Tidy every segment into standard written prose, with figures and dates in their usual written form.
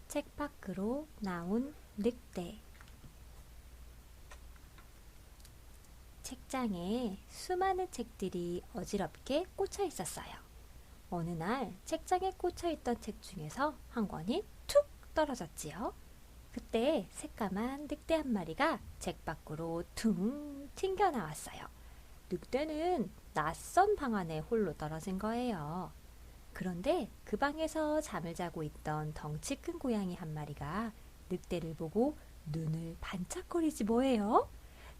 책 밖으로 나온 늑대. 책장에 수많은 책들이 어지럽게 꽂혀 있었어요. 어느 날 책장에 꽂혀 있던 책 중에서 한 권이 툭 떨어졌지요. 그때 새까만 늑대 한 마리가 책 밖으로 퉁 튕겨 나왔어요. 늑대는 낯선 방 안에 홀로 떨어진 거예요. 그런데 그 방에서 잠을 자고 있던 덩치 큰 고양이 한 마리가 늑대를 보고 눈을 반짝거리지 뭐예요?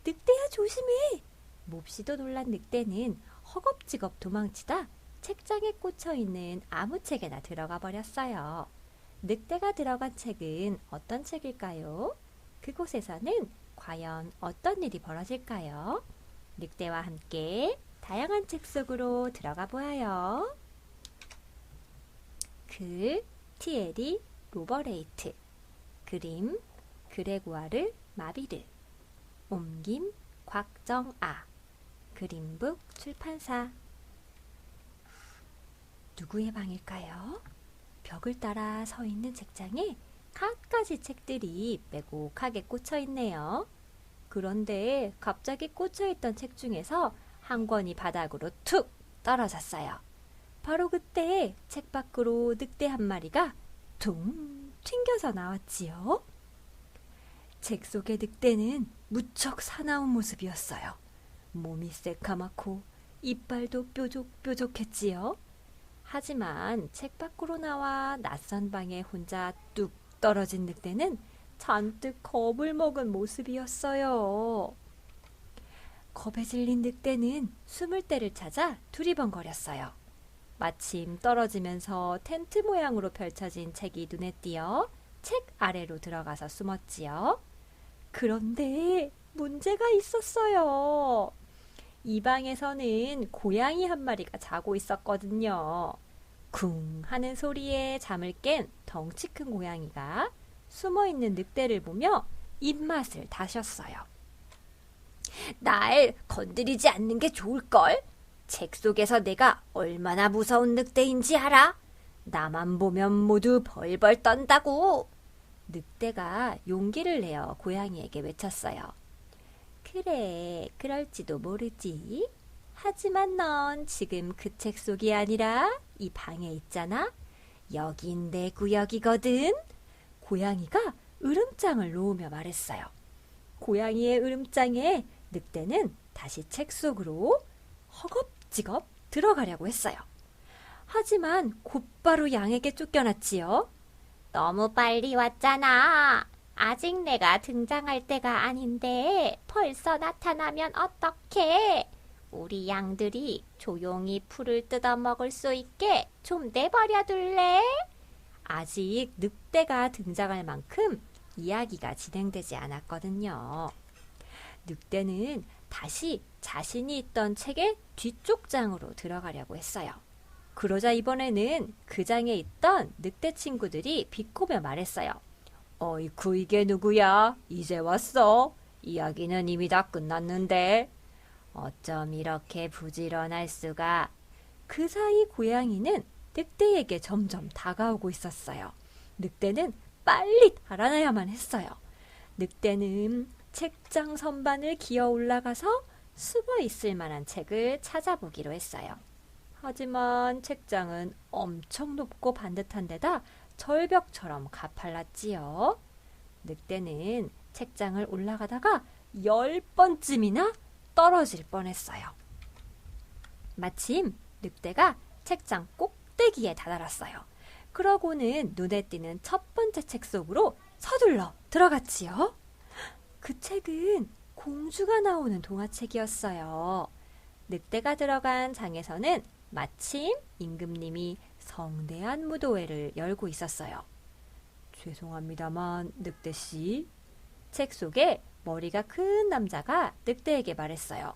늑대야 조심해! 몹시도 놀란 늑대는 허겁지겁 도망치다 책장에 꽂혀있는 아무 책에나 들어가 버렸어요. 늑대가 들어간 책은 어떤 책일까요? 그곳에서는 과연 어떤 일이 벌어질까요? 늑대와 함께 다양한 책 속으로 들어가 보아요. 글 티에리 로버레이트, 그림 그레고아르 마비르, 옮김 곽정아, 그림북 출판사. 누구의 방일까요? 벽을 따라 서 있는 책장에 갖가지 책들이 빼곡하게 꽂혀 있네요. 그런데 갑자기 꽂혀 있던 책 중에서 한 권이 바닥으로 툭 떨어졌어요. 바로 그때 책 밖으로 늑대 한 마리가 퉁 튕겨서 나왔지요. 책 속의 늑대는 무척 사나운 모습이었어요. 몸이 새카맣고 이빨도 뾰족뾰족했지요. 하지만 책 밖으로 나와 낯선 방에 혼자 뚝 떨어진 늑대는 잔뜩 겁을 먹은 모습이었어요. 겁에 질린 늑대는 숨을 데를 찾아 두리번거렸어요. 마침 떨어지면서 텐트 모양으로 펼쳐진 책이 눈에 띄어 책 아래로 들어가서 숨었지요. 그런데 문제가 있었어요. 이 방에서는 고양이 한 마리가 자고 있었거든요. 쿵 하는 소리에 잠을 깬 덩치 큰 고양이가 숨어있는 늑대를 보며 입맛을 다셨어요. 날 건드리지 않는 게 좋을걸? 책 속에서 내가 얼마나 무서운 늑대인지 알아? 나만 보면 모두 벌벌 떤다고. 늑대가 용기를 내어 고양이에게 외쳤어요. 그래, 그럴지도 모르지. 하지만 넌 지금 그 책 속이 아니라 이 방에 있잖아. 여긴 내 구역이거든. 고양이가 으름장을 놓으며 말했어요. 고양이의 으름장에 늑대는 다시 책 속으로 허겁지겁 들어가려고 했어요. 하지만 곧바로 양에게 쫓겨났지요. 너무 빨리 왔잖아. 아직 내가 등장할 때가 아닌데 벌써 나타나면 어떡해? 우리 양들이 조용히 풀을 뜯어먹을 수 있게 좀 내버려 둘래? 아직 늑대가 등장할 만큼 이야기가 진행되지 않았거든요. 늑대는 다시 자신이 있던 책의 뒤쪽 장으로 들어가려고 했어요. 그러자 이번에는 그 장에 있던 늑대 친구들이 비꼬며 말했어요. 어이쿠, 이게 누구야? 이제 왔어. 이야기는 이미 다 끝났는데. 어쩜 이렇게 부지런할 수가. 그 사이 고양이는 늑대에게 점점 다가오고 있었어요. 늑대는 빨리 달아나야만 했어요. 늑대는 책장 선반을 기어 올라가서 숨어 있을 만한 책을 찾아보기로 했어요. 하지만 책장은 엄청 높고 반듯한 데다 절벽처럼 가팔랐지요. 늑대는 책장을 올라가다가 10번쯤이나 떨어질 뻔했어요. 마침 늑대가 책장 꼭대기에 다다랐어요. 그러고는 눈에 띄는 첫 번째 책 속으로 서둘러 들어갔지요. 그 책은 공주가 나오는 동화책이었어요. 늑대가 들어간 장에서는 마침 임금님이 성대한 무도회를 열고 있었어요. 죄송합니다만 늑대씨, 책 속에 머리가 큰 남자가 늑대에게 말했어요.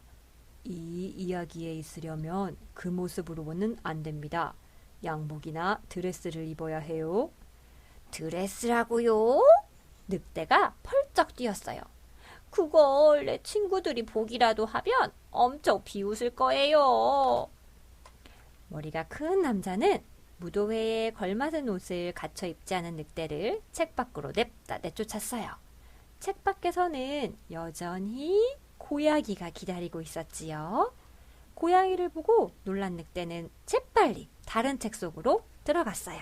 이 이야기에 있으려면 그 모습으로는 안 됩니다. 양복이나 드레스를 입어야 해요. 드레스라고요? 늑대가 펄쩍 뛰었어요. 그걸 내 친구들이 보기라도 하면 엄청 비웃을 거예요. 머리가 큰 남자는 무도회에 걸맞은 옷을 갖춰 입지 않은 늑대를 책 밖으로 내쫓았어요. 책 밖에서는 여전히 고양이가 기다리고 있었지요. 고양이를 보고 놀란 늑대는 재빨리 다른 책 속으로 들어갔어요.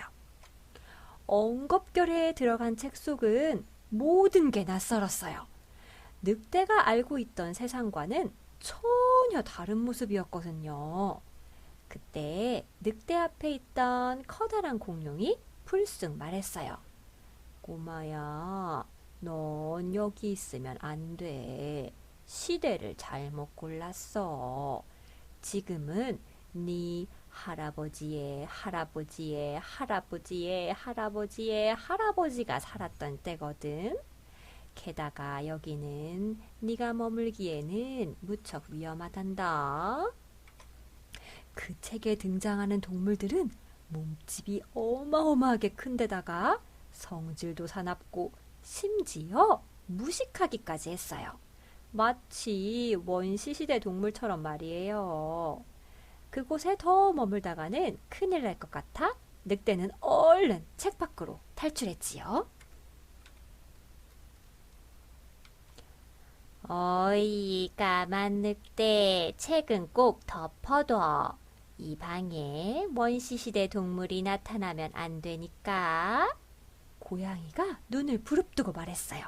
엉겁결에 들어간 책 속은 모든 게 낯설었어요. 늑대가 알고 있던 세상과는 전혀 다른 모습이었거든요. 그때 늑대 앞에 있던 커다란 공룡이 불쑥 말했어요. 꼬마야, 넌 여기 있으면 안 돼. 시대를 잘못 골랐어. 지금은 네 할아버지의 할아버지의 할아버지의 할아버지의 할아버지가 살았던 때거든. 게다가 여기는 네가 머물기에는 무척 위험하단다. 그 책에 등장하는 동물들은 몸집이 어마어마하게 큰데다가 성질도 사납고 심지어 무식하기까지 했어요. 마치 원시시대 동물처럼 말이에요. 그곳에 더 머물다가는 큰일 날 것 같아 늑대는 얼른 책 밖으로 탈출했지요. 어이, 까만 늑대, 책은 꼭 덮어둬. 이 방에 원시시대 동물이 나타나면 안 되니까. 고양이가 눈을 부릅뜨고 말했어요.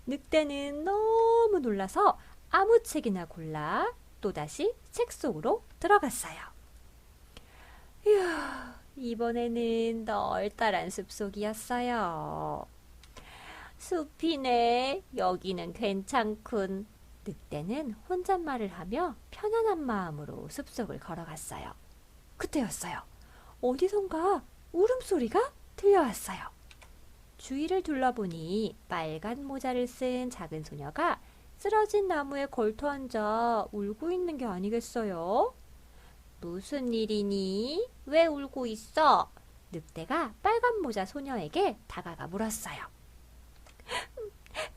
늑대는 너무 놀라서 아무 책이나 골라 또다시 책 속으로 들어갔어요. 휴, 이번에는 널따란 숲속이었어요. 숲이네. 여기는 괜찮군. 늑대는 혼잣말을 하며 편안한 마음으로 숲속을 걸어갔어요. 그때였어요. 어디선가 울음소리가 들려왔어요. 주위를 둘러보니 빨간 모자를 쓴 작은 소녀가 쓰러진 나무에 걸터앉아 울고 있는 게 아니겠어요? 무슨 일이니? 왜 울고 있어? 늑대가 빨간 모자 소녀에게 다가가 물었어요.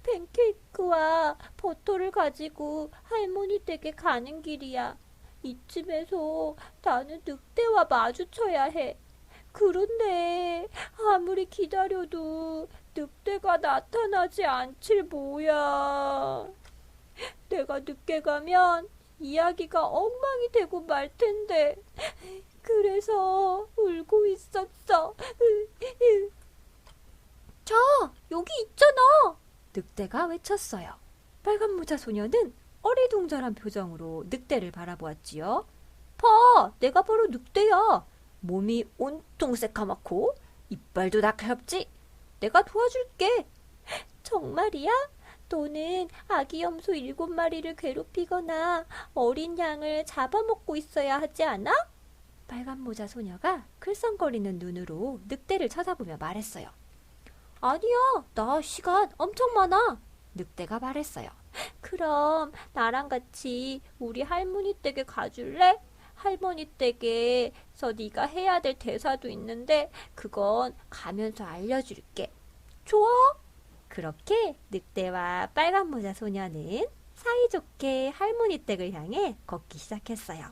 팬케이크와 버터를 가지고 할머니 댁에 가는 길이야. 이쯤에서 나는 늑대와 마주쳐야 해. 그런데 아무리 기다려도 늑대가 나타나지 않질 뭐야. 내가 늦게 가면 이야기가 엉망이 되고 말 텐데. 그래서 울고 있었어. 저 여기 있잖아. 늑대가 외쳤어요. 빨간 모자 소녀는 어리둥절한 표정으로 늑대를 바라보았지요. 봐, 내가 바로 늑대야. 몸이 온통 새까맣고 이빨도 날카롭지. 내가 도와줄게. 정말이야? 너는 아기 염소 7마리를 괴롭히거나 어린 양을 잡아먹고 있어야 하지 않아? 빨간 모자 소녀가 클썽거리는 눈으로 늑대를 쳐다보며 말했어요. 아니야, 나 시간 엄청 많아. 늑대가 말했어요. 그럼 나랑 같이 우리 할머니 댁에 가줄래? 할머니 댁에서 네가 해야 될 대사도 있는데 그건 가면서 알려줄게. 좋아? 그렇게 늑대와 빨간 모자 소녀는 사이좋게 할머니 댁을 향해 걷기 시작했어요.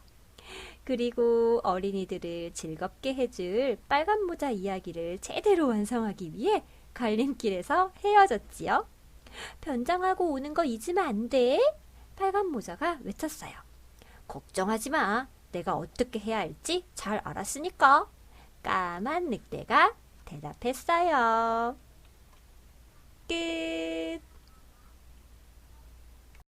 그리고 어린이들을 즐겁게 해줄 빨간 모자 이야기를 제대로 완성하기 위해 갈림길에서 헤어졌지요. 변장하고 오는 거 잊으면 안 돼. 빨간 모자가 외쳤어요. 걱정하지 마. 내가 어떻게 해야 할지 잘 알았으니까. 까만 늑대가 대답했어요. 끝.